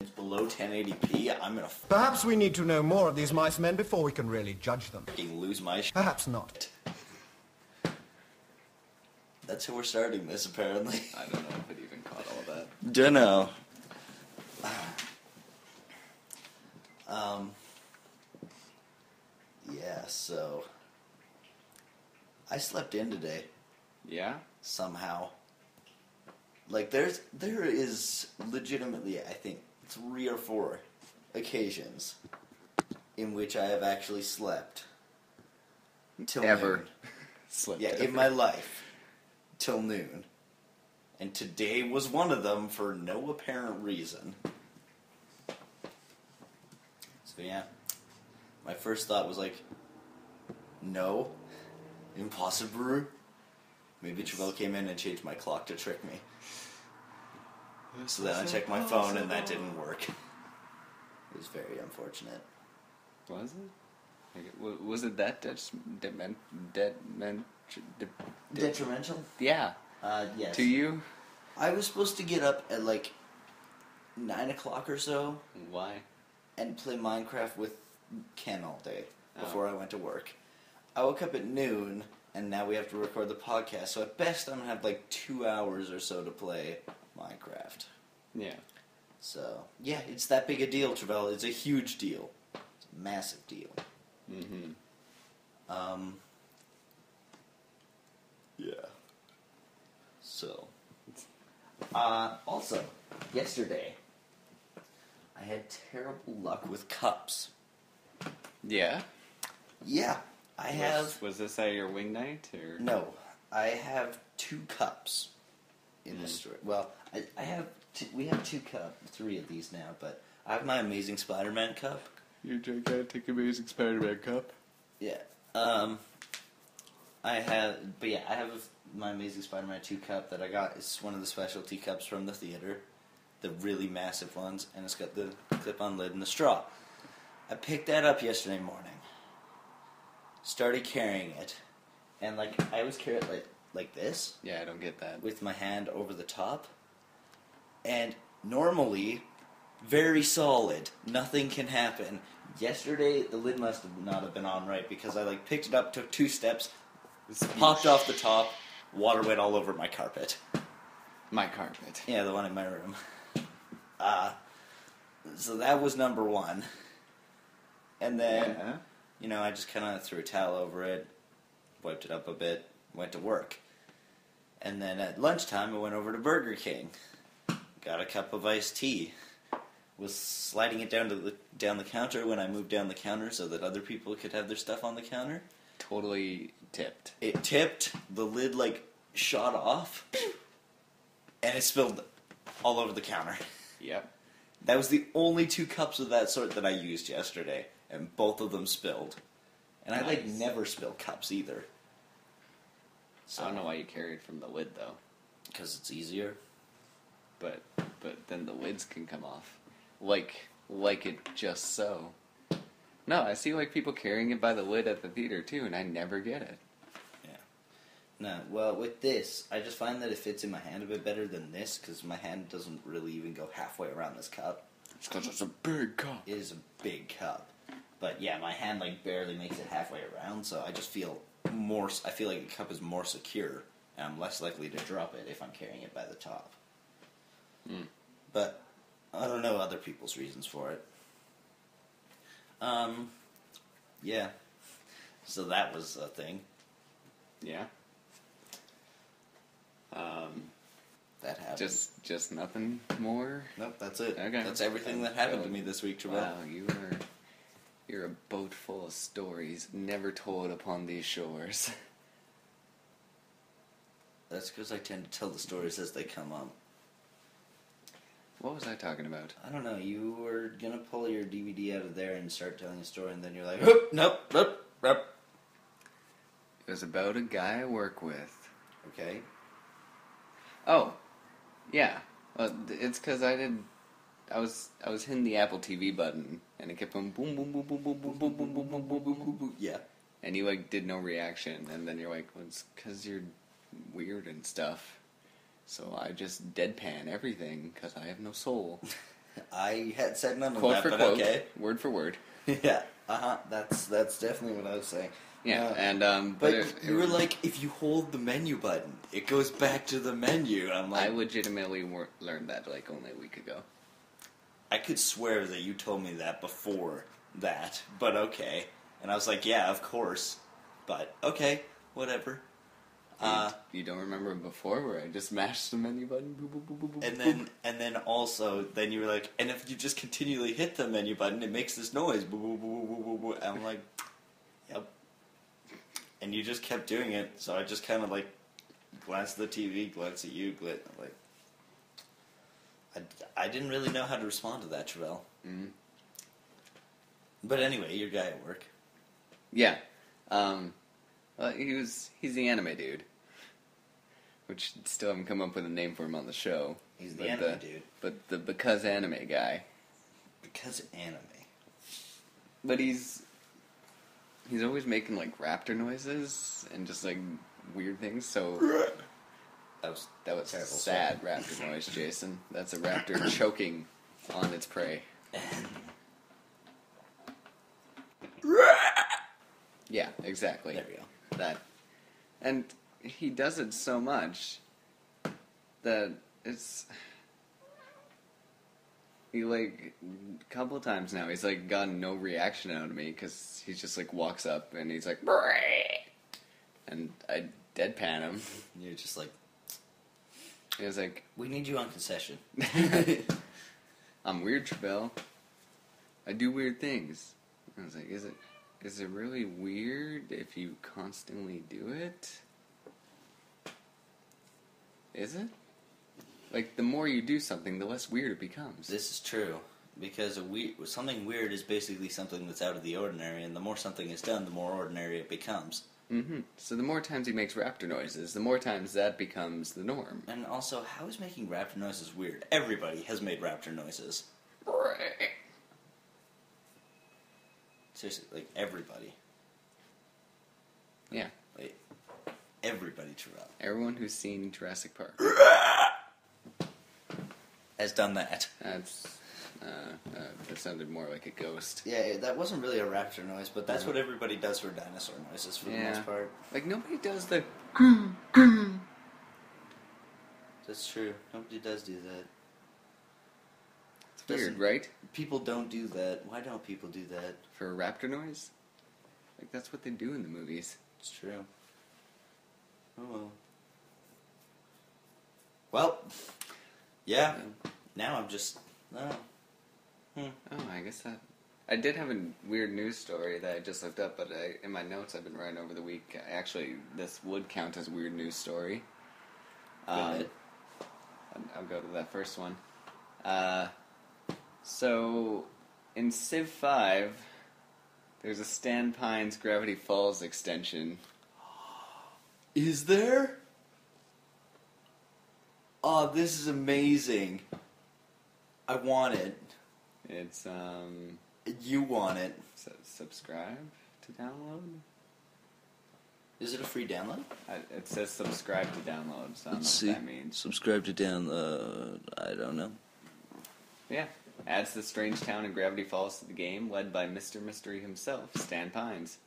it's below 1080p, I'm gonna Perhaps we need to know more of these mice men before we can really judge them. lose my shit. Perhaps not. That's how we're starting this, apparently. I don't know if it even caught all that. Dunno. Yeah, so I slept in today. Yeah? Somehow. Like, there is legitimately, I think, 3 or 4 occasions in which I have actually slept till Ever. noon. Slept Yeah, ever. in my life. Till noon. And today was one of them for no apparent reason. So yeah. My first thought was like, no. Impossible. Maybe Travell came in and changed my clock to trick me. So then I checked my phone and that didn't work. It was very unfortunate. Was it? Like, was it that Detrimental? Yeah. Yes. To you? I was supposed to get up at like 9 o'clock or so Why? and play Minecraft with Ken all day before I went to work. I woke up at noon and now we have to record the podcast, so at best I'm gonna have like 2 hours or so to play Minecraft. Yeah. So, yeah, it's that big a deal, Travell. It's a huge deal. It's a massive deal. Mm-hmm. Yeah. So. Also, yesterday, I had terrible luck with cups. Yeah? Yeah, I have... Was this at your wing night, or? No, I have 2 cups in the store. Well, I have... we have 3 of these now, but I have my Amazing Spider-Man cup. Your gigantic Amazing Spider-Man cup? Yeah. I have my Amazing Spider-Man 2 cup that I got. It's one of the specialty cups from the theater. The really massive ones, and it's got the clip-on lid and the straw. I picked that up yesterday morning. Started carrying it. And, like, I always carry it like this. Yeah, I don't get that. With my hand over the top. And normally, very solid. Nothing can happen. Yesterday, the lid must not have been on right because I, like, picked it up, took 2 steps, popped off the top, water went all over my carpet. My carpet. Yeah, the one in my room. So that was number 1. And then, I just kind of threw a towel over it, wiped it up a bit, went to work. And then at lunchtime, I went over to Burger King. Got a cup of iced tea. Was sliding it down the counter when I moved down the counter so that other people could have their stuff on the counter. Totally tipped. It tipped, the lid, like, shot off, and it spilled all over the counter. Yep. That was the only 2 cups of that sort that I used yesterday, and both of them spilled. And I, like, never spill cups either. So, I don't know why you carry it from the lid, though. Because it's easier. But then the lids can come off. Like it just so. No, I see, like, people carrying it by the lid at the theater, too, and I never get it. Yeah. No, well, with this, I just find that it fits in my hand a bit better than this, because my hand doesn't really even go halfway around this cup. It's because it's a big cup. It is a big cup. But, yeah, my hand, like, barely makes it halfway around, so I just feel I feel like the cup is more secure, and I'm less likely to drop it if I'm carrying it by the top. Mm. But I don't know other people's reasons for it. Yeah. So that was a thing. Yeah. That happened. Just nothing more? Nope, that's it. Okay. That's everything that happened to me this week, Travell. Wow, you're a boat full of stories never told upon these shores. That's because I tend to tell the stories as they come up. What was I talking about? I don't know, you were gonna pull your DVD out of there and start telling a story, and then you're like, nope. It was about a guy I work with. Okay. Oh, yeah. It's because I was hitting the Apple TV button, and it kept going boom, boom, boom, boom, boom, boom, boom, boom, boom, boom, boom, boom, boom. Yeah. And you, like, did no reaction, and then you're like, well, it's because you're weird and stuff. So I just deadpan everything, because I have no soul. I had said none of Quote that, for but quote, okay. word for word. Yeah, that's definitely what I was saying. Yeah, But it you were like, if you hold the menu button, it goes back to the menu. I'm like, I legitimately learned that like only a week ago. I could swear that you told me that before that, but okay. And I was like, yeah, of course. But okay, whatever. You don't remember before where I just mashed the menu button? Boop, boop, boop, boop, boop. And then also, then you were like, and if you just continually hit the menu button, it makes this noise. Boop, boop, boop, boop, boop, boop. And I'm like, yep. And you just kept doing it, so I just kind of like glanced at the TV, glanced at you, like, I didn't really know how to respond to that, Travell. Mm-hmm. But anyway, your guy at work. Yeah. Well, he's the anime dude. Which still haven't come up with a name for him on the show. He's the anime dude. But the because anime guy. Because anime. But he's always making like raptor noises and just like weird things, so that was a sad raptor noise, Jason. That's a raptor choking on its prey. Yeah, exactly. There we go. That. And he does it so much that it's... He, like, a couple of times now, he's, like, gotten no reaction out of me, because he just, like, walks up, and he's like, and I deadpan him. You're just like... He was like... We need you on concession. I'm weird, Travell. I do weird things. I was like, is it really weird if you constantly do it? Is it? Like, the more you do something, the less weird it becomes. This is true. Because something weird is basically something that's out of the ordinary, and the more something is done, the more ordinary it becomes. Mm-hmm. So the more times he makes raptor noises, the more times that becomes the norm. And also, how is making raptor noises weird? Everybody has made raptor noises. Seriously, like, everybody. Yeah. Like, everybody, Travell. Everyone who's seen Jurassic Park has done that. That's, that sounded more like a ghost. Yeah, that wasn't really a raptor noise, but that's what everybody does for dinosaur noises for the most part. Like, nobody does the... That's true. Nobody does do that. It's weird, right? People don't do that. Why don't people do that? For a raptor noise? Like, that's what they do in the movies. It's true. Oh, well. Well, yeah. Now I'm just... Oh, I guess that... I did have a weird news story that I just looked up, but in my notes I've been writing over the week. Actually, this would count as a weird news story. Go ahead. I'll go to that first one. So, in Civ 5, there's a Stan Pines Gravity Falls extension. Is there? Oh, this is amazing. I want it. It's, You want it. subscribe to download? Is it a free download? It says subscribe to download, so I don't know what that means. Subscribe to download. I don't know. Yeah. Adds the strange town in Gravity Falls to the game, led by Mr. Mystery himself, Stan Pines.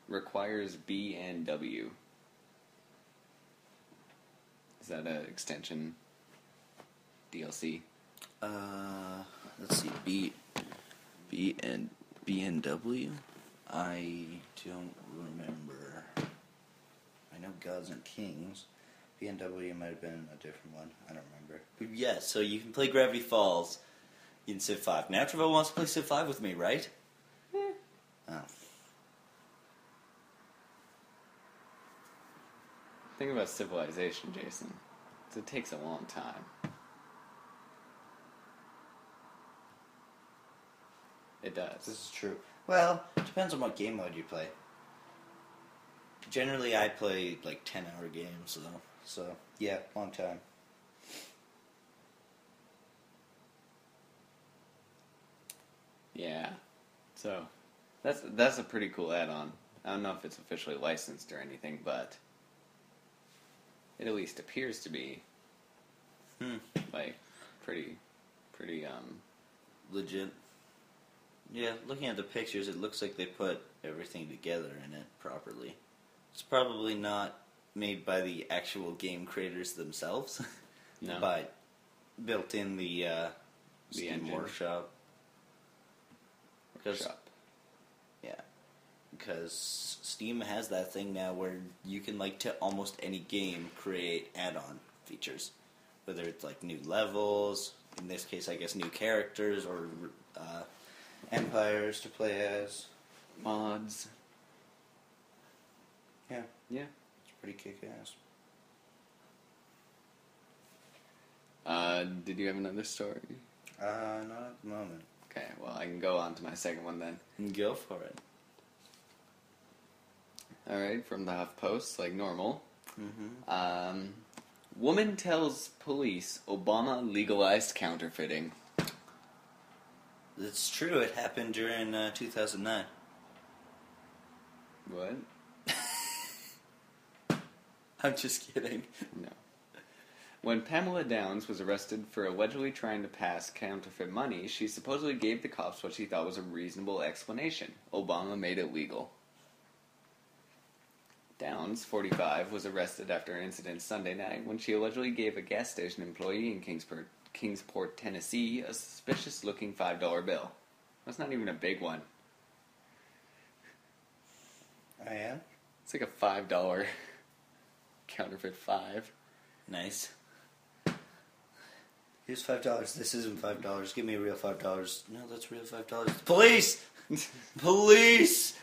Requires B and W. Is that an extension? DLC? Let's see. B and W? I don't remember. I know Gods and Kings. B&W might have been a different one. I don't remember. But yeah, so you can play Gravity Falls in Civ 5. Now Travell wants to play Civ 5 with me, right? Oh. Think about Civilization, Jason. It takes a long time. It does. This is true. Well, it depends on what game mode you play. Generally, I play like 10-hour games, though. So, yeah, long time. Yeah. So, that's a pretty cool add-on. I don't know if it's officially licensed or anything, but it at least appears to be like pretty pretty, legit. Yeah, looking at the pictures, it looks like they put everything together in it properly. It's probably not made by the actual game creators themselves, No. but built in the Steam engine. Workshop. Workshop. Yeah, because Steam has that thing now where you can, like, to almost any game create add-on features. Whether it's, like, new levels, in this case, I guess, new characters, or empires to play as. Mods. Yeah, Yeah. it's pretty kick-ass. Did you have another story? Not at the moment. Okay, well, I can go on to my second one then. Go for it. Alright, from the HuffPost, like normal. Mm-hmm. Woman tells police Obama legalized counterfeiting. It's true, it happened during 2009. What? I'm just kidding. No. When Pamela Downs was arrested for allegedly trying to pass counterfeit money, she supposedly gave the cops what she thought was a reasonable explanation. Obama made it legal. Downs, 45, was arrested after an incident Sunday night when she allegedly gave a gas station employee in Kingsport, Tennessee, a suspicious-looking $5 bill. That's not even a big one. I am? It's like a $5 counterfeit 5. Nice. Here's $5. This isn't $5. Give me a real $5. No, that's real $5. Police! Police!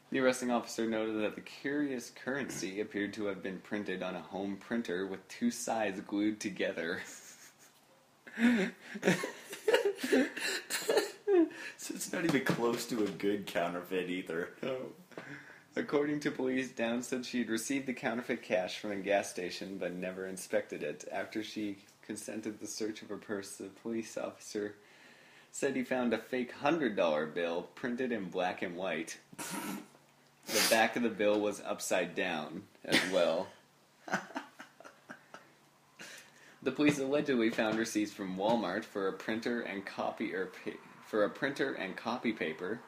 The arresting officer noted that the curious currency appeared to have been printed on a home printer with two sides glued together. So it's not even close to a good counterfeit either. No. According to police, Downs said she had received the counterfeit cash from the gas station but never inspected it. After she consented the search of her purse, the police officer said he found a fake $100 bill printed in black and white. The back of the bill was upside down as well. The police allegedly found receipts from Walmart for a printer and copy paper.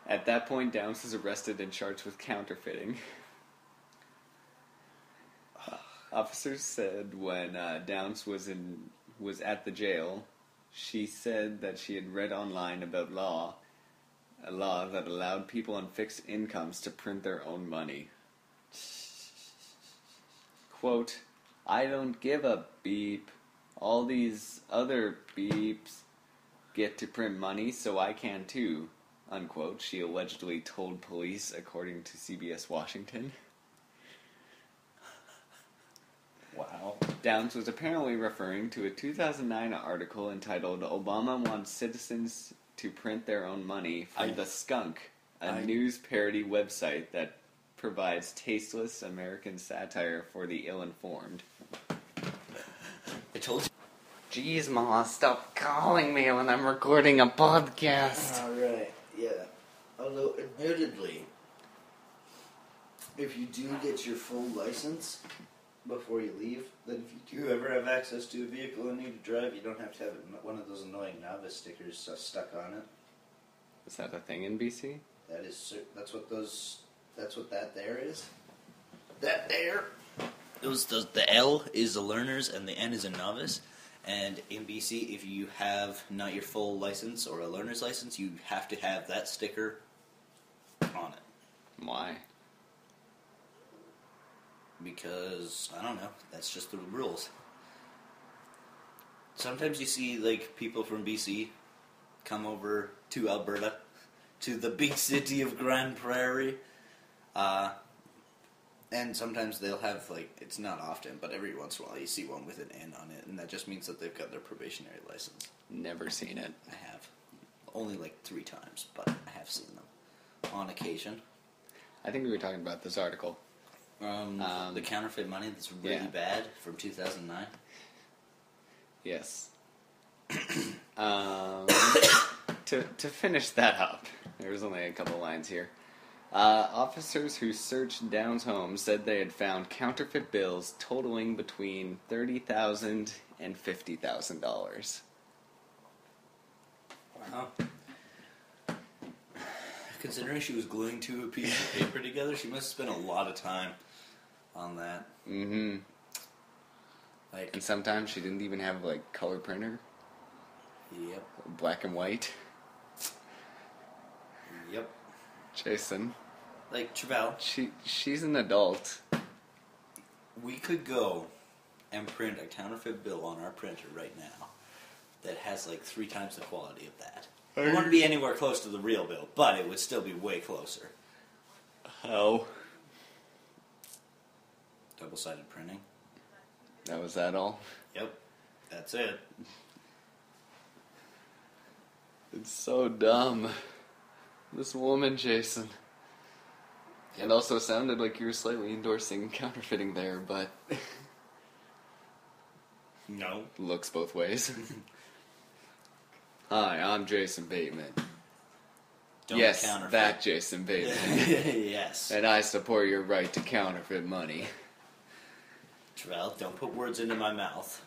At that point, Downs was arrested and charged with counterfeiting. Officers said when Downs was at the jail, she said that she had read online about a law that allowed people on fixed incomes to print their own money. Quote, "I don't give a beep. All these other beeps get to print money, so I can too," unquote, she allegedly told police, according to CBS Washington. Wow. Downs was apparently referring to a 2009 article entitled "Obama Wants Citizens to Print Their Own Money" from The Skunk, a news parody website that provides tasteless American satire for the ill-informed. I told you. Jeez, Ma, stop calling me when I'm recording a podcast. Alright, yeah. Although, admittedly, if you do get your full license before you leave, then if you do ever have access to a vehicle and need to drive, you don't have to have one of those annoying novice stickers stuck on it. Is that a thing in BC? That's what that there is. That there. The L is a learner's and the N is a novice. And in BC, if you have not your full license or a learner's license, you have to have that sticker on it. Why? Because, I don't know, that's just the rules. Sometimes you see, like, people from BC come over to Alberta, to the big city of Grand Prairie, and sometimes they'll have, like, it's not often, but every once in a while you see one with an N on it, and that just means that they've got their probationary license. Never seen it. I have. Only, like, 3 times, but I have seen them. On occasion. I think we were talking about this article. The counterfeit money that's really bad from 2009. Yes. To finish that up, there's only a couple lines here. Officers who searched Downs' home said they had found counterfeit bills totaling between $30,000 and $50,000. Considering she was gluing a piece of paper together, she must have spent a lot of time on that. Mm-hmm. Like, And sometimes she didn't even have, like, color printer. Yep. Black and white. Yep. Jason. Like, Travell. She's an adult. We could go and print a counterfeit bill on our printer right now that has, like, 3 times the quality of that. It wouldn't be anywhere close to the real bill, but it would still be way closer. How? Double-sided printing. That was that all? Yep. That's it. It's so dumb. This woman, Jason. It also sounded like you were slightly endorsing counterfeiting there, but... No. Looks both ways. Hi, I'm Jason Bateman. Don't yes, counterfeit. that Jason Bateman. Yes. And I support your right to counterfeit money. Travell, don't put words into my mouth.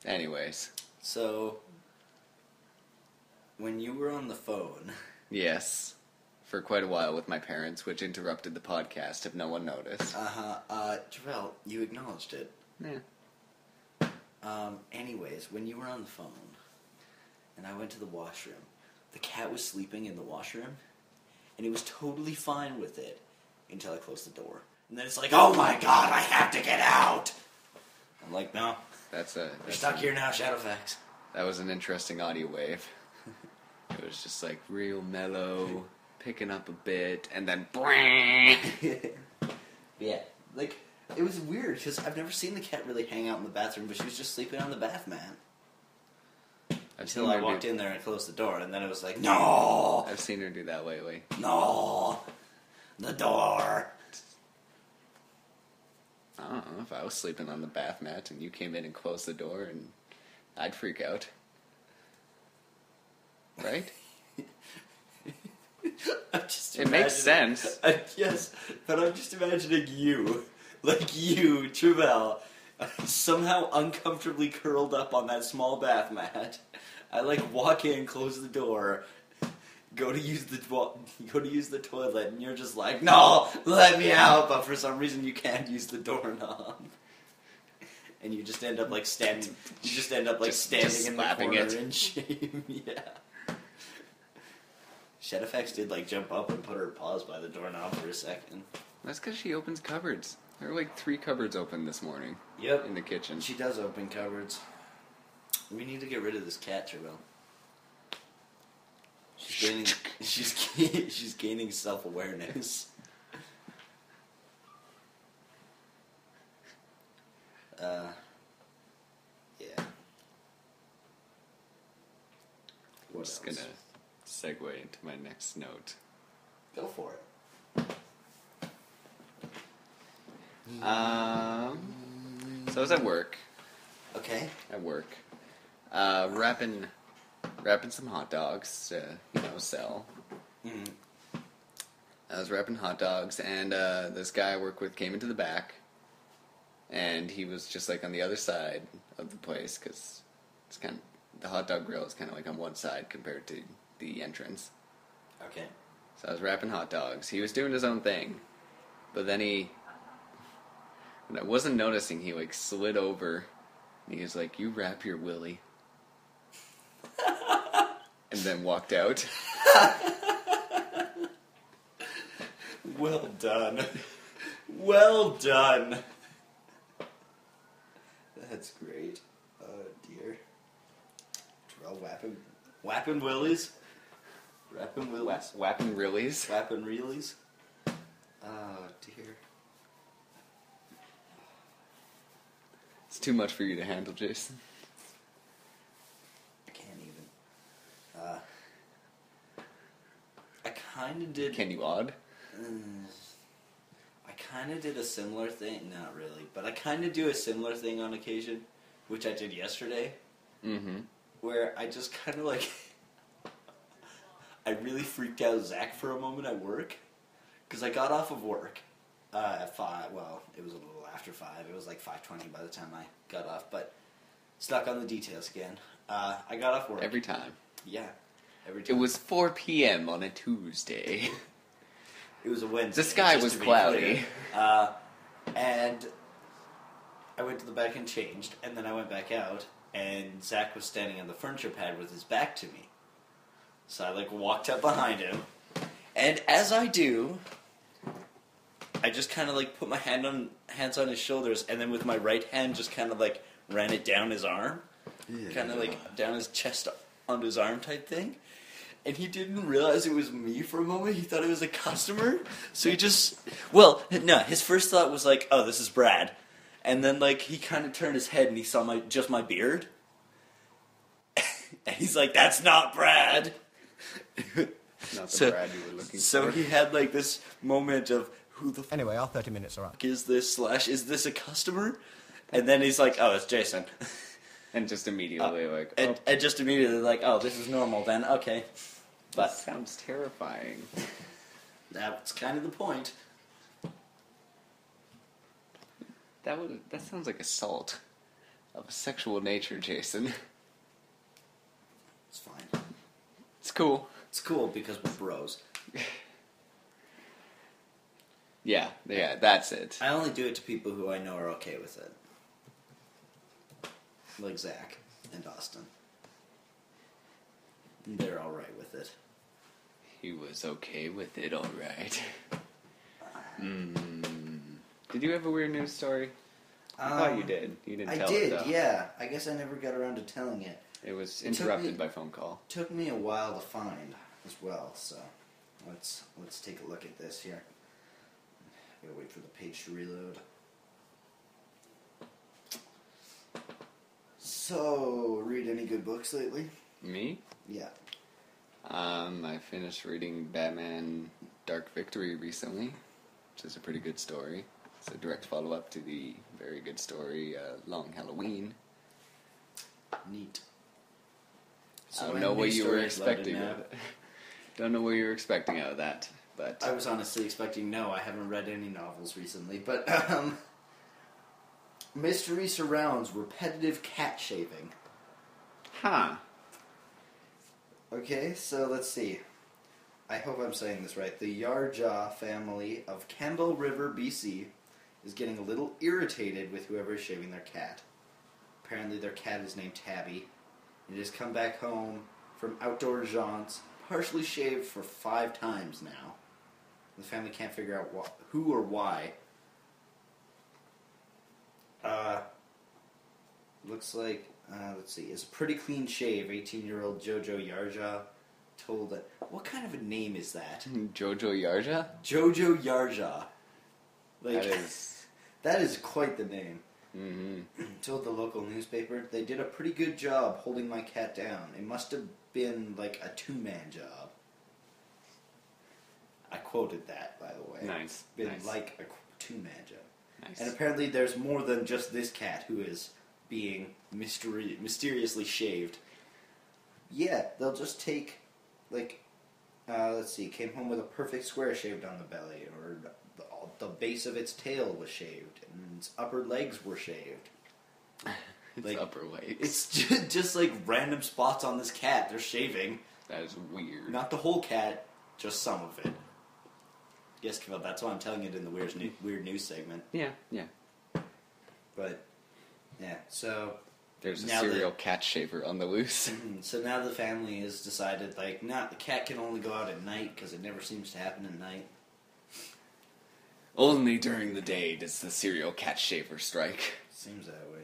Anyways. So, when you were on the phone... Yes. For quite a while with my parents, which interrupted the podcast if no one noticed. Travell, you acknowledged it. Yeah. Anyways, when you were on the phone, and I went to the washroom, the cat was sleeping in the washroom, and he was totally fine with it until I closed the door. And then it's like, oh my god, I have to get out! I'm like, no. You're stuck here now, Shadowfax. That was an interesting audio wave. It was just like real mellow, picking up a bit, and then... Yeah, like... It was weird, because I've never seen the cat really hang out in the bathroom, but she was just sleeping on the bath mat. Until I walked in there and closed the door, and then it was like, no! I've seen her do that lately. No! The door! I don't know, if I was sleeping on the bath mat and you came in and closed the door, and I'd freak out. Right? It makes sense. Yes, but I'm just imagining you... Like you, Travell, somehow uncomfortably curled up on that small bath mat. I like walk in, close the door, go to use the toilet, and you're just like, no, let me out. But for some reason, you can't use the doorknob, and you just end up like standing. You just end up like standing in the corner in shame. Yeah. Shadowfax did like jump up and put her paws by the doorknob for a second. That's because she opens cupboards. There were like 3 cupboards open this morning. Yep. In the kitchen. She does open cupboards. We need to get rid of this cat, Travell. She's gaining self-awareness. Yeah. I'm just gonna segue into my next note. Go for it. So I was at work. Okay. At work. Wrapping some hot dogs to, sell. Mm-hmm. I was wrapping hot dogs, and this guy I work with came into the back, and he was just like on the other side of the place, because it's kind of, the hot dog grill is kind of like on one side compared to the entrance. Okay. So I was wrapping hot dogs. He was doing his own thing, but then and I wasn't noticing, he like slid over, and he was like, "You wrap your willy," and then walked out. Well done. Well done. That's great. Oh dear. Terrell whapping willies. Wrapping willies. Whapping reelies. Whapping reelies. Oh dear. It's too much for you to handle, Jason. I can't even. I kind of did... Can you odd? I kind of did a similar thing. Not really. But I kind of do a similar thing on occasion, which I did yesterday. Mm-hmm. Where I just kind of like... I really freaked out Zach for a moment at work. Because I got off of work at 5. Well, it was a little after 5. It was like 5:20 by the time I got off. But stuck on the details again. I got off work. Every time. Yeah, every time. It was 4 p.m. on a Tuesday. It was a Wednesday. The sky just was to be cloudy. clear. And I went to the back and changed, and then I went back out, and Zach was standing on the furniture pad with his back to me. So I, walked up behind him, and as I do, I just kind of, put my hands on his shoulders, and then with my right hand just kind of, ran it down his arm. Yeah. Kind of, down his chest onto his arm type thing. And he didn't realize it was me for a moment. He thought it was a customer. So he just... Well, no, his first thought was oh, this is Brad. And then, he kind of turned his head and he saw just my beard. And he's like, that's not Brad. Not the Brad you were looking for. So he had, this moment of, who the fuck Anyway, our 30 minutes are up. is this, / is this a customer? And then he's like, oh, it's Jason. And just immediately, And just immediately, oh, this is normal then, okay. But that sounds terrifying. That's kind of the point. That sounds like assault of a sexual nature, Jason. It's fine. It's cool. It's cool because we're bros. Yeah, that's it. I only do it to people who I know are okay with it. Like Zach and Austin. They're alright with it. He was okay with it, alright. Did you have a weird news story? I thought you did. You didn't tell it, though. Yeah. I guess I never got around to telling it. It was interrupted by phone call. Took me a while to find as well, so let's take a look at this here. Gotta wait for the page to reload. So, read any good books lately? Me? Yeah. I finished reading Batman Dark Victory recently, which is a pretty good story. It's a direct follow-up to the very good story, Long Halloween. Neat. I don't know what you were expecting out of it. Don't know what you were expecting out of that, but... I was honestly expecting no. I haven't read any novels recently, but, mystery surrounds repetitive cat shaving. Huh. Okay, so let's see. I hope I'm saying this right. The Yarjaw family of Campbell River, BC, is getting a little irritated with whoever is shaving their cat. Apparently their cat is named Tabby. It has come back home from outdoor jaunts, partially shaved for 5 times now. The family can't figure out who or why. Looks like, let's see, it's a pretty clean shave. 18-year-old Jojo Yarja told that... What kind of a name is that? Jojo Yarja? Jojo Yarja. That is... That is quite the name. Mm-hmm. Told the local newspaper, they did a pretty good job holding my cat down. It must have been like a 2-man job. I quoted that, by the way. Nice. Been nice. like a 2-man job. Nice. And apparently there's more than just this cat who is being mysteriously shaved. Yeah, they'll just take, let's see, came home with a perfect square shaved on the belly, or the base of its tail was shaved, and its upper legs were shaved. Its upper legs. It's just random spots on this cat they're shaving. That is weird. Not the whole cat, just some of it. Yes, Cavell, that's why I'm telling it in the weird news segment. Yeah. But, yeah, so... There's a serial cat shaver on the loose. So now the family has decided, the cat can only go out at night, because it never seems to happen at night. Only during the day does the serial cat shaver strike. Seems that way.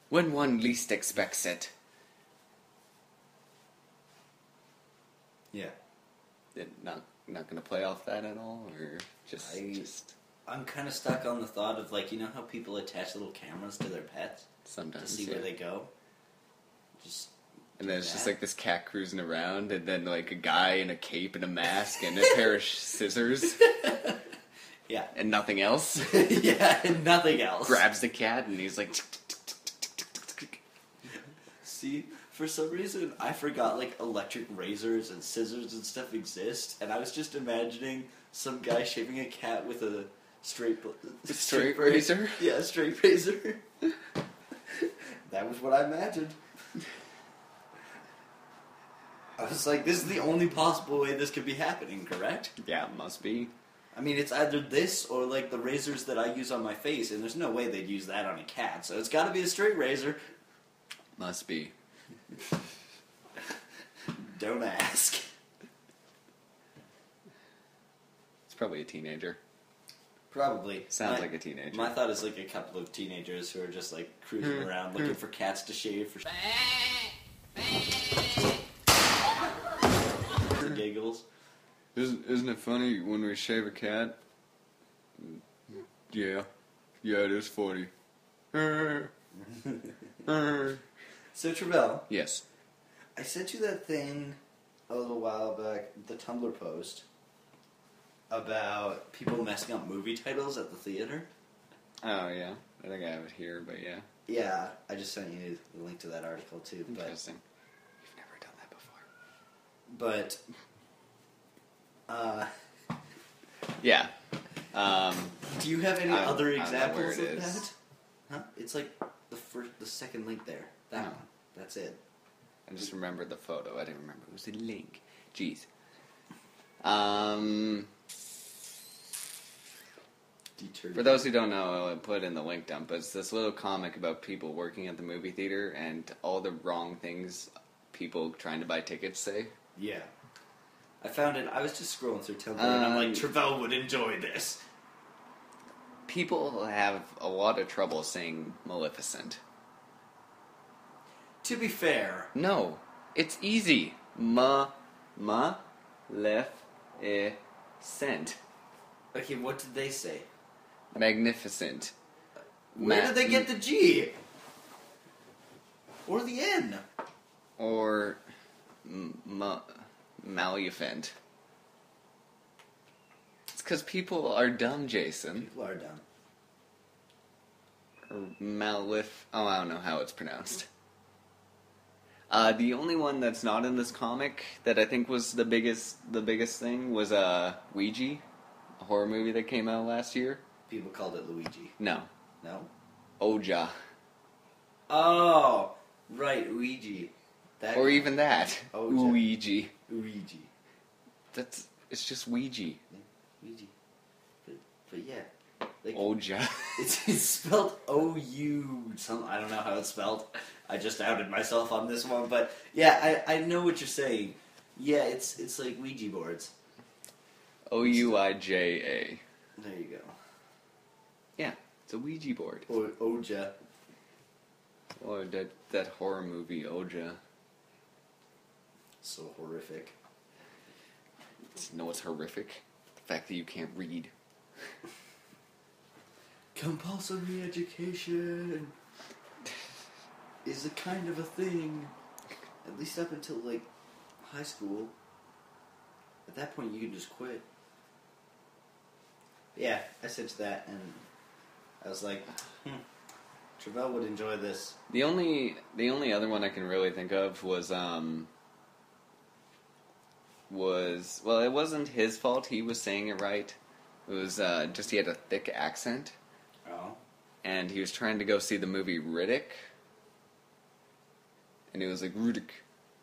When one least expects it. Yeah. Not going to play off that at all, or just... I'm kind of stuck on the thought of, you know how people attach little cameras to their pets? Sometimes, to see where they go? And then it's just this cat cruising around, and then a guy in a cape and a mask and a pair of scissors. Yeah. And nothing else. Yeah, and nothing else. Grabs the cat, and he's like... See, for some reason, I forgot, electric razors and scissors and stuff exist, and I was just imagining some guy shaving a cat with a straight razor? Yeah, a straight razor. That was what I imagined. I was like, this is the only possible way this could be happening, correct? Yeah, it must be. I mean, it's either this or, like, the razors that I use on my face, and there's no way they'd use that on a cat, so it's gotta be a straight razor. Must be. Don't ask. It's probably a teenager. Probably. Sounds like a teenager. My thought is, like, a couple of teenagers who are just, like, cruising around looking for cats to shave for the giggles. Isn't it funny when we shave a cat? Yeah. Yeah, it is funny. So, Travell, Yes. I sent you that thing a little while back, the Tumblr post, about people messing up movie titles at the theater. Oh, yeah. I think I have it here, but yeah. Yeah, I just sent you the link to that article, too. Interesting. You've never done that before. But, Yeah. do you have any other I don't know examples where of it is. that? Huh? It's like the second link there. That one. That's it. I just remembered the photo. I didn't remember. It was a link. Jeez. For those who don't know, I'll put in the link dump, but it's this little comic about people working at the movie theater and all the wrong things people trying to buy tickets say. Yeah. I found it. I was just scrolling through Tumblr, and I'm like, Travell would enjoy this. People have a lot of trouble saying Maleficent. To be fair, No, it's easy. Maleficent. okay, what did they say? Magnificent. Where did they get the G? Or the N? Or Malufent. It's because people are dumb, Jason. People are dumb. Or Oh, I don't know how it's pronounced. The only one that's not in this comic that I think was the biggest thing was Ouija, a horror movie that came out last year. People called it Luigi. No. No? Oja. Oh, right, Ouija. That Or even that. Oja. Ouija. Ouija. It's just Ouija. Ouija. But yeah. Like, Oja. it's spelled O-U something. I don't know how it's spelled. I just outed myself on this one, but yeah, I know what you're saying. Yeah, it's like Ouija boards. Ouija. There you go. Yeah, it's a Ouija board. Or Oja. Or that horror movie, Oja. So horrific. No, it's horrific. The fact that you can't read. Compulsory education is a kind of a thing. At least up until, like, high school. At that point, you can just quit. Yeah, I sent you that, and I was like, Travell would enjoy this. The only other one I can really think of was well, it wasn't his fault. He was saying it right. It was just he had a thick accent. Oh. And he was trying to go see the movie Riddick. And he was like, Riddick.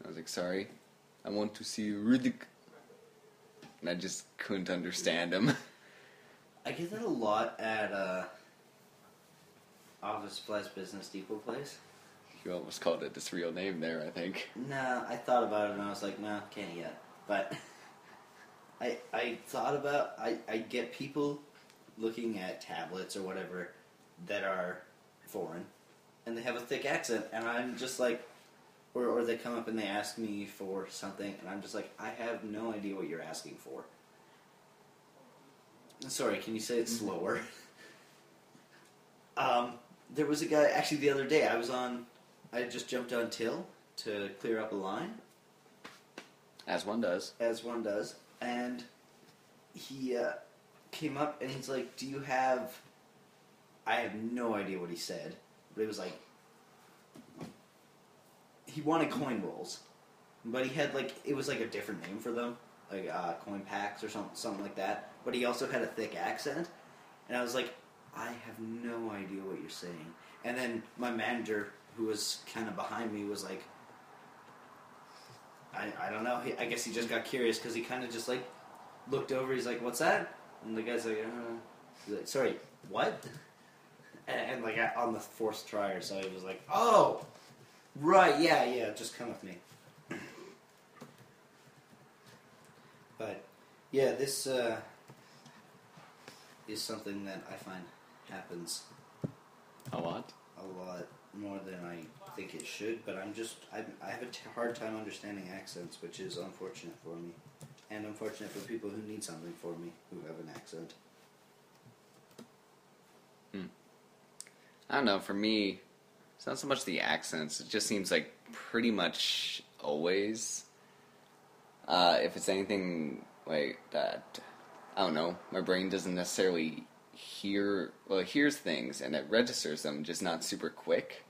I was like, sorry. I want to see Riddick. And I just couldn't understand him. I get that a lot at Office Supplies Business Depot place. You almost called it its real name there, I think. Nah, I thought about it and I was like, nah, can't yet. But I thought about, I get people looking at tablets or whatever that are foreign, and they have a thick accent, and I'm just like, or they come up and they ask me for something, and I'm just like, I have no idea what you're asking for. Sorry, can you say it slower? There was a guy, actually the other day, I just jumped on Till to clear up a line. As one does. As one does. And he came up and he's like, do you have... I have no idea what he said, but it was like... He wanted coin rolls, but he had like... It was like a different name for them, like coin packs or something like that. But he also had a thick accent, and I was like, I have no idea what you're saying. And then my manager, who was kind of behind me was like, I don't know. I guess he just got curious because he kind of just like looked over. He's like, "What's that?" And the guy's like, he's like, "Sorry, what?" And like on the fourth try or so, he was like, "Oh, right, yeah, just come with me." But yeah, this is something that I find happens A lot? a lot more than I think it should. But I have a hard time understanding accents, which is unfortunate for me, and unfortunate for people who need something for me who have an accent. I don't know, for me, it's not so much the accents. It just seems like pretty much always, if it's anything like that, I don't know, my brain doesn't necessarily it hears things and it registers them, just not super quick.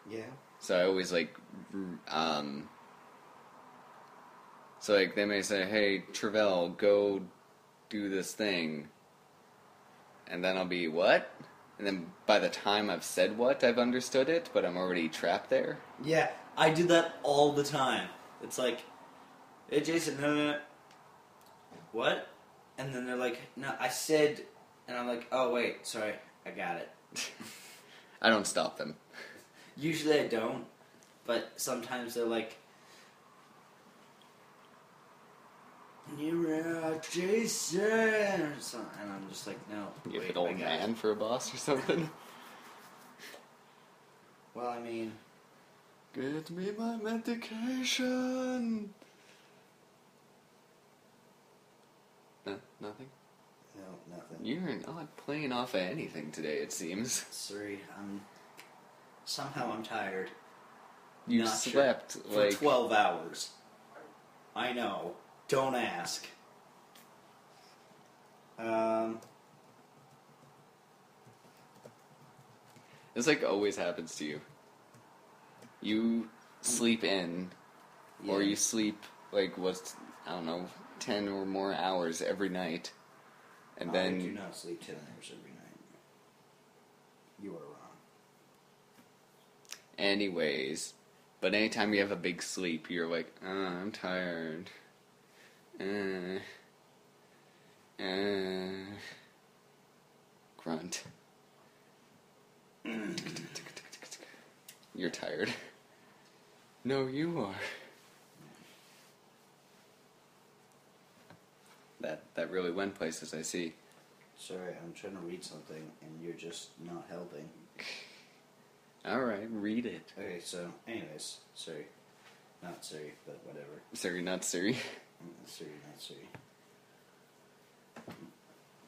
Yeah. So I always so like they may say, "Hey, Travell, go do this thing," and then I'll be, "What?" And then by the time I've said what, I've understood it, but I'm already trapped there. Yeah, I do that all the time. It's like, "Hey, Jason, no. What?" And then they're like, "No, I said," and I'm like, "Oh, wait, sorry, I got it." I don't stop them. Usually I don't, but sometimes they're like, "You're Jason," or something, and I'm just like, "No, You wait, have an old I got man it." for a boss or something. Well, I mean, Get me my medication. No, nothing? no, nothing. You're not playing off of anything today, it seems. Sorry, somehow I'm tired. You Not slept sure. For 12 hours. I know. Don't ask. This like always happens to you. You sleep in, or Yeah. you sleep like I don't know, 10 or more hours every night, and then I do not sleep 10 hours every night. You are wrong. anyways. But anytime you have a big sleep, you're like, I'm tired. Grunt. You're tired. No, you are. That really went places, I see. Sorry, I'm trying to read something and you're just not helping. Alright, read it. Okay, so, anyways, sorry. Not sorry, but whatever. Sorry, not sorry. Sorry, not sorry.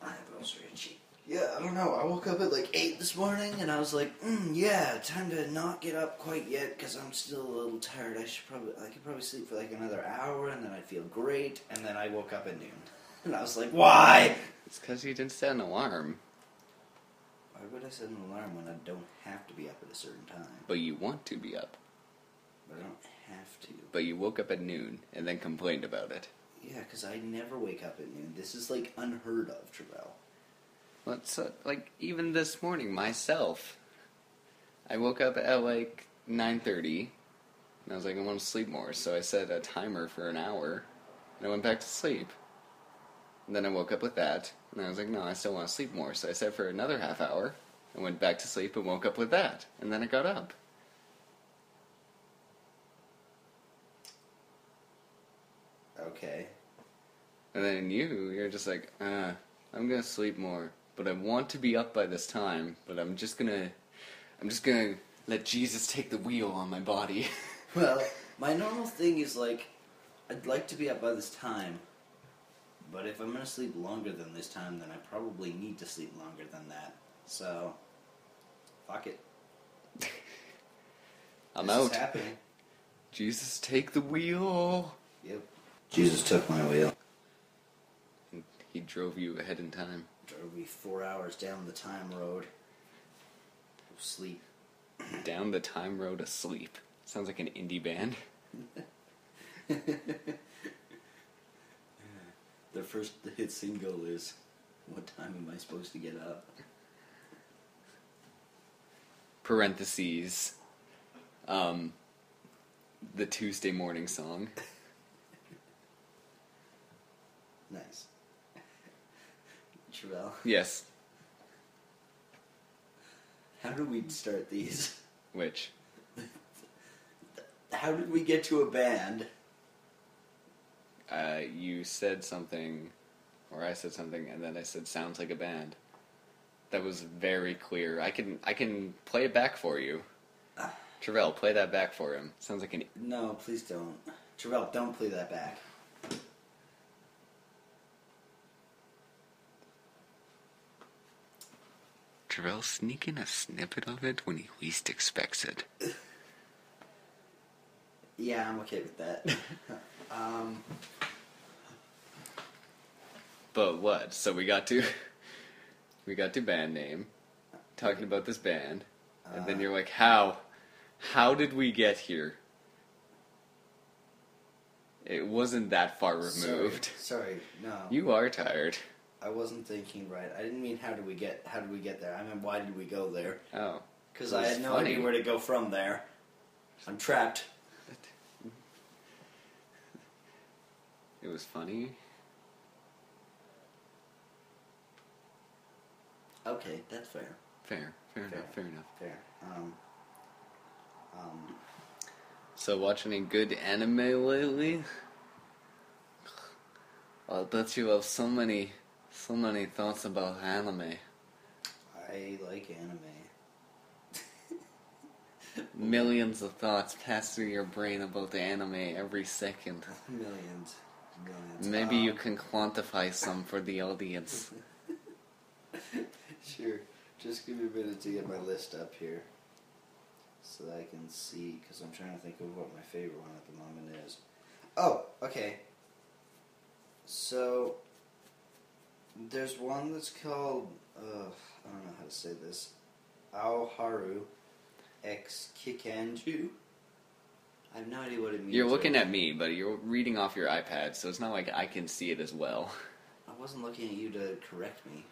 Eyebrows are itchy. Yeah, I don't know. I woke up at like 8 this morning and I was like, yeah, time to not get up quite yet because I'm still a little tired. I could probably sleep for like another hour and then I'd feel great. And then I woke up at noon. And I was like, why? It's because you didn't set an alarm. Why would I set an alarm when I don't have to be up at a certain time? But you want to be up. But I don't have to. But you woke up at noon and then complained about it. Yeah, because I never wake up at noon. This is like unheard of, Travell. Well, it's, like, even this morning, myself, I woke up at, like, 9:30, and I was like, I want to sleep more, so I set a timer for an hour, and I went back to sleep. And then I woke up with that, and I was like, no, I still want to sleep more, so I set for another half hour, and went back to sleep and woke up with that, and then I got up. Okay. And then you're just like, I'm gonna sleep more, but I want to be up by this time, but I'm just gonna let Jesus take the wheel on my body. Well, my normal thing is like, I'd like to be up by this time, but if I'm going to sleep longer than this time, then I probably need to sleep longer than that. So, fuck it. I'm This out. is happening. Jesus, take the wheel. Yep. Jesus took my wheel. And he drove you ahead in time. Drove me 4 hours down the time road. Sleep. Down the time road asleep. Sounds like an indie band. Their first hit single is, "What time am I supposed to get up?" parentheses, the Tuesday morning song. Nice. Travell, Yes. how do we start these? Which? How did we get to a band? You said something, or I said something, and then I said sounds like a band. That was very clear. I can play it back for you. Travell, play that back for him. Sounds like an... No, please don't. Travell, don't play that back. Travell sneaking a snippet of it when he least expects it. Yeah, I'm okay with that. But what? So we got to band name, talking about this band, and then you're like, how did we get here? It wasn't that far removed. Sorry, no. You are tired. I wasn't thinking right. I didn't mean how did we get there. I meant why did we go there? Oh. Because I had no idea where to go from there. I'm trapped. It was funny. Okay, that's fair. Fair enough. Fair. So, watch any good anime lately? I'll bet you have so many thoughts about anime. I like anime. Millions of thoughts pass through your brain about the anime every second. Millions. Maybe you can quantify some for the audience. Sure. Just give me a minute to get my list up here. So that I can see, because I'm trying to think of what my favorite one at the moment is. Oh, okay. So, there's one that's called, I don't know how to say this, Aoharu X Kikanju. I have no idea what it means. You're looking at me, but you're reading off your iPad, so it's not like I can see it as well. I wasn't looking at you to correct me.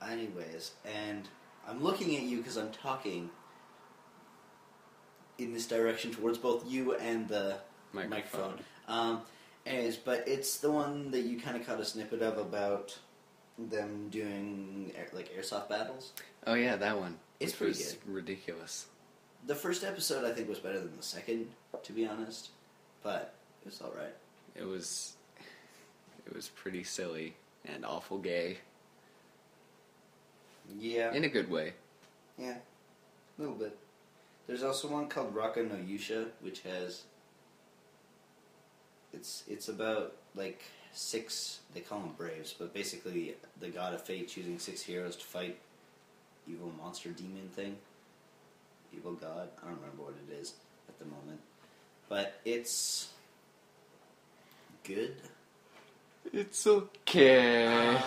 Anyways, and I'm looking at you because I'm talking in this direction towards both you and the microphone. Anyways, but it's the one that you kind of caught a snippet of about them doing airsoft battles. Oh yeah, that one. It's pretty good. Ridiculous. The first episode I think was better than the second, to be honest, but it was all right. It was pretty silly and awful gay. Yeah. In a good way. Yeah, a little bit. There's also one called Raka no Yusha, which has... It's about, 6... They call them Braves, but basically the god of fate choosing 6 heroes to fight evil monster demon thing. Evil god. I don't remember what it is at the moment. But it's... good. It's okay.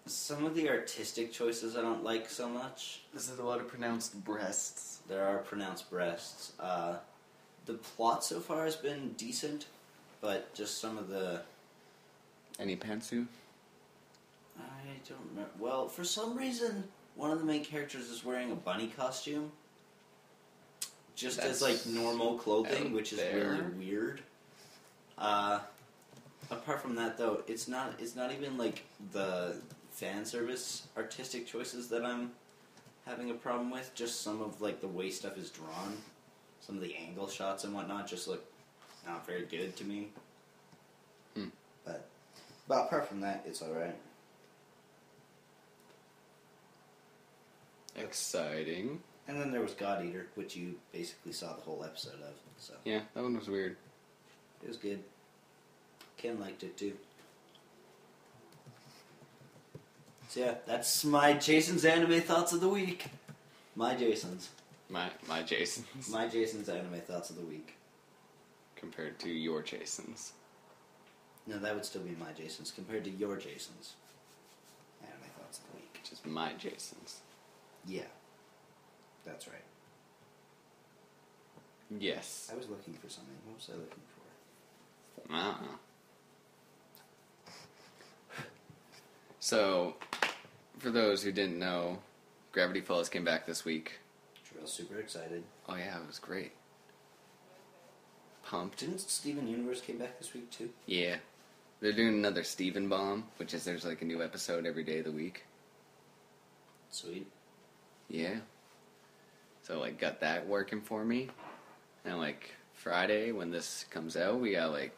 Some of the artistic choices I don't like so much. There's a lot of pronounced breasts. There are pronounced breasts. The plot so far has been decent, but just some of the... Any pantsu? I don't remember. Well, for some reason, one of the main characters is wearing a bunny costume. Just That's as, normal clothing, which is really weird. Apart from that, though, it's not even, the fan service artistic choices that I'm having a problem with. Just some of, the way stuff is drawn. Some of the angle shots and whatnot just look not very good to me. But apart from that, it's alright. Exciting. And then there was God Eater, which you basically saw the whole episode of. So Yeah, that one was weird. it was good. Ken liked it too. So yeah, that's my Jason's anime thoughts of the week. My Jason's. My Jason's. My Jason's anime thoughts of the week. Compared to your Jason's. No, that would still be my Jason's compared to your Jason's anime thoughts of the week. Just my Jason's. Yeah, that's right. Yes. I was looking for something. What was I looking for? I don't know. So, for those who didn't know, Gravity Falls came back this week. Travell's super excited. Oh yeah, it was great. Pumped. Didn't Steven Universe came back this week too? Yeah. They're doing another Steven Bomb, which is there's like a new episode every day of the week. Sweet. Yeah. So like got that working for me. And like Friday when this comes out, we got like